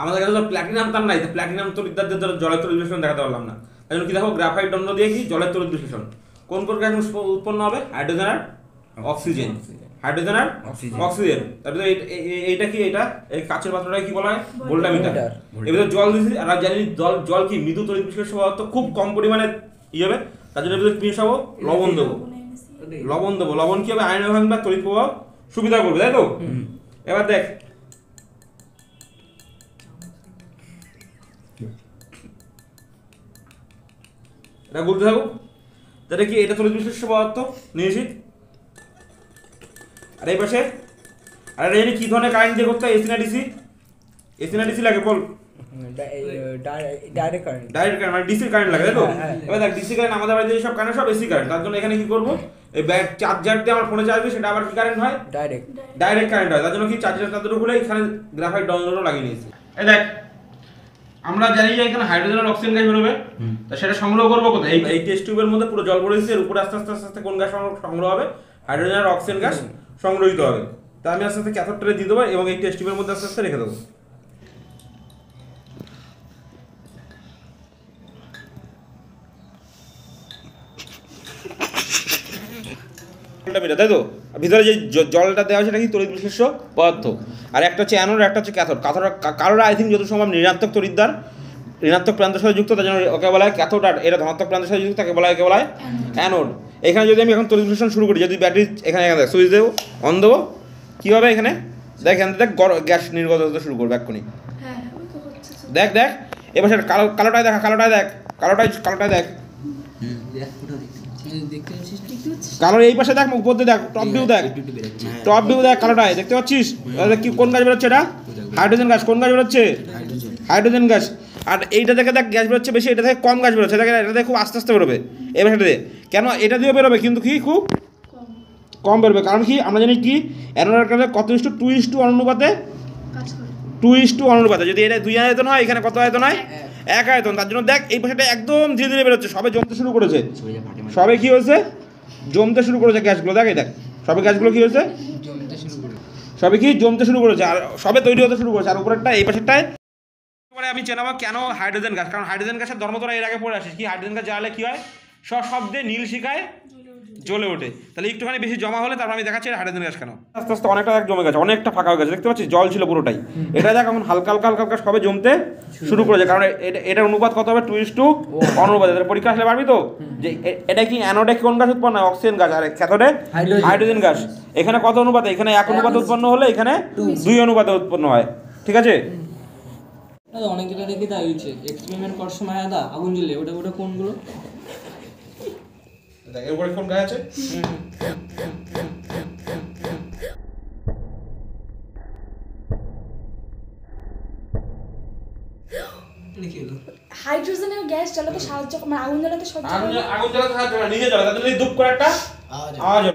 আমাদের কাছে তো প্ল্যাটিনাম তার নাই, তো প্ল্যাটিনাম তড়িৎদ্বারদের দ্বারা জলের তড়িৎ বিশ্লেষণ দেখাতে পারলাম না। তাই জন্য কি দেখো গ্রাফাইট দণ্ড দিয়ে কি জলের তড়িৎ বিশ্লেষণ। কোন কোন গ্যাস উৎপন্ন হবে? হাইড্রোজেন আর অক্সিজেন। হাইড্রোজেন আর অক্সিজেন। তারপরে এইটা কি, এটা এই কাচের পাত্রটা কি বলা হয়? ভোল্টামিটার। এবার জল দিছি, আর জানি জল কি মৃদু তড়িৎ বিশ্লেষণ পদার্থ, খুব কম পরিমাণে ই হবে, তার জন্য এবার মিশাবো লবণ দেবো। লবণ কি হবে? আয়নীকরণ বা তড়িৎ প্রবাহ সুবিধা করবে, তাই তো? এবার দেখ এটা বলতে থাকো, তাহলে কি এটা তড়িৎ বিশ্লেষ্য পদার্থ নিয়েছি। আর এই পাশে আর এটা জানি কি ধরনের কারেন্ট দিয়ে করতে হয়? এসি না ডিসি? এসি না ডিসি লাগে বল? ডাইরেক্ট কারেন্ট, মানে ডিসি কারেন্ট লাগে, তাই তো? এবার দেখ ডিসি কারেন্ট আমাদের বাড়িতে সব কারেন্ট সব এসি কারেন্ট, তার জন্য এখানে কি করবো? এই চার্জার দিয়ে আমার ফোনে চার্জ দিই, সেটা আবার কি কারেন্ট হয়? ডাইরেক্ট কারেন্ট হয়। তার জন্য কি চার্জারটা খুলে এখানে গ্রাফাইট ডাউনলোডও লাগিয়ে নিয়েছি। এই দেখ আমরা জানি যে এখানে হাইড্রোজেন আর অক্সিজেন গ্যাস বেরোবে, তা সেটা সংগ্রহ করবো কোথায়? এই টেস্ট টিউবের মধ্যে পুরো জল ভরে দিচ্ছি, এর উপরে আস্তে আস্তে আস্তে আস্তে কোন গ্যাস সংগ্রহ হবে? হাইড্রোজেন আর অক্সিজেন গ্যাস সংগ্রহিত হবে। তা আমি আস্তে আস্তে ক্যাথোড ট্রে দিয়ে দেবো এবং এই টেস্ট টিউবের মধ্যে আস্তে আস্তে রেখে দেবো। তাই তো ভিতরে যে জলটা দেওয়া সেটা কি তড়িৎ বিশ্লেষ্য পদার্থ, আর একটা হচ্ছে অ্যানোড, একটা হচ্ছে ক্যাথোড। কারোর আই থিঙ্ক যত সম্ভব ঋণাত্মক তড়িৎদ্বার, ঋণাত্মক প্রান্তের সাথে যুক্ত, তার জন্য ওকে বলা হয় ক্যাথোড, আর এটা ধনাত্মক প্রান্তের সাথে যুক্ত, তাকে বলা হয় অ্যানোড। এখানে যদি আমি এখন তড়িৎ বিশ্লেষণ শুরু করি, যদি ব্যাটারি এখানে দেখ সুইচ দেবো, অন দেবো, কী হবে? এখানে দেখ, এখান থেকে গ্যাস নির্গত হতে শুরু করবে এক্ষুনি। দেখ দেখ এবার সেটা কালোটায় দেখা, কালোটায় দেখ কালোর এই পাশে দেখ, উপর দিয়ে দেখ, টপ ভিউ দেখ কালোটায় দেখতে পাচ্ছিস? কি কোন গাছ বেরোচ্ছে? এটা হাইড্রোজেন গ্যাস। কোন গাছ বেরোচ্ছে? Hydrogen gas. আর এইটা দেখে দেখ গ্যাস বেরোচ্ছে বেশি, এটা থেকে কম গ্যাস বেরোচ্ছে, দেখ এটা থেকে খুব আস্তে আস্তে বেরোবে। এবার সেটা দিয়ে কেন এটা দিয়েও বেরোবে, কিন্তু কি খুব কম বেরোবে, কারণ কি আমরা জানি কি অ্যানোডের কাছে কত ইস্টু 2:1 অনুপাতে, 2:1 অনুপাতে। যদি এটা 2 আয়তন হয়, এখানে কত আয়তন হয়? 1 আয়তন। তার জন্য দেখ এই পাশেটা একদম ধীরে ধীরে বেরোচ্ছে, সবে জমতে শুরু করেছে, সবে কি হয়েছে? জমতে শুরু করেছে গ্যাসগুলো। দেখ এই দেখ সবে গ্যাসগুলো কি হয়েছে? সবে কি জমতে শুরু করেছে, আর সবে তৈরি হতে শুরু করেছে। আর উপরেরটা এই পাশেরটায় আমি চেনাবো কেন হাইড্রোজেন গ্যাস, কারণ হাইড্রোজেন গ্যাসের ধর্ম তোরা এর আগে পড়ে আসিস। কি হাইড্রোজেন গ্যাস জ্বালালে কি হয়? সশব্দে নীল শিখায় জ্বলে ওঠে। তাহলে একটুখানি বেশি জমা হলে তারপর আমি দেখাচ্ছি হাইড্রোজেন গ্যাস কেন। আস্তে আস্তে অনেকটা জমে গেছে, অনেকটা ফাঁকা হয়ে গেছে, দেখতে পাচ্ছিস? জল ছিল পুরোটাই। এটা দেখ এখন হালকা হালকা হালকা হালকা সবে জমতে শুরু করেছে, কারণ এটার অনুপাত কত হবে? 2:1 অনুপাত। এদের পরীক্ষা আসলে পারবি তো যে এটা কি অ্যানোডে কোন গ্যাস উৎপন্ন হয়? Oxygen gas. আর ক্যাথোডে হাইড্রোজেন গ্যাস। এখানে কত অনুপাতে? এখানে 1 অনুপাতে উৎপন্ন হলে এখানে 2 অনুপাতে উৎপন্ন হয়। ঠিক আছে? অনেক জায়গায় দেখি তাই হচ্ছে এক্সপেরিমেন্ট করার সময় আগুন জ্বলে, ওটা কোনগুলো? দেখ এর উপরে কোন গাছ আছে? হাইড্রোজেনের গ্যাস জ্বালাতে সাহায্য, মানে আগুন জ্বালাতে সাহায্য, আগুন জ্বালাতে সাহায্য করে, নিজে জ্বালাতে, তাহলে ধূপ করে একটা আওয়াজ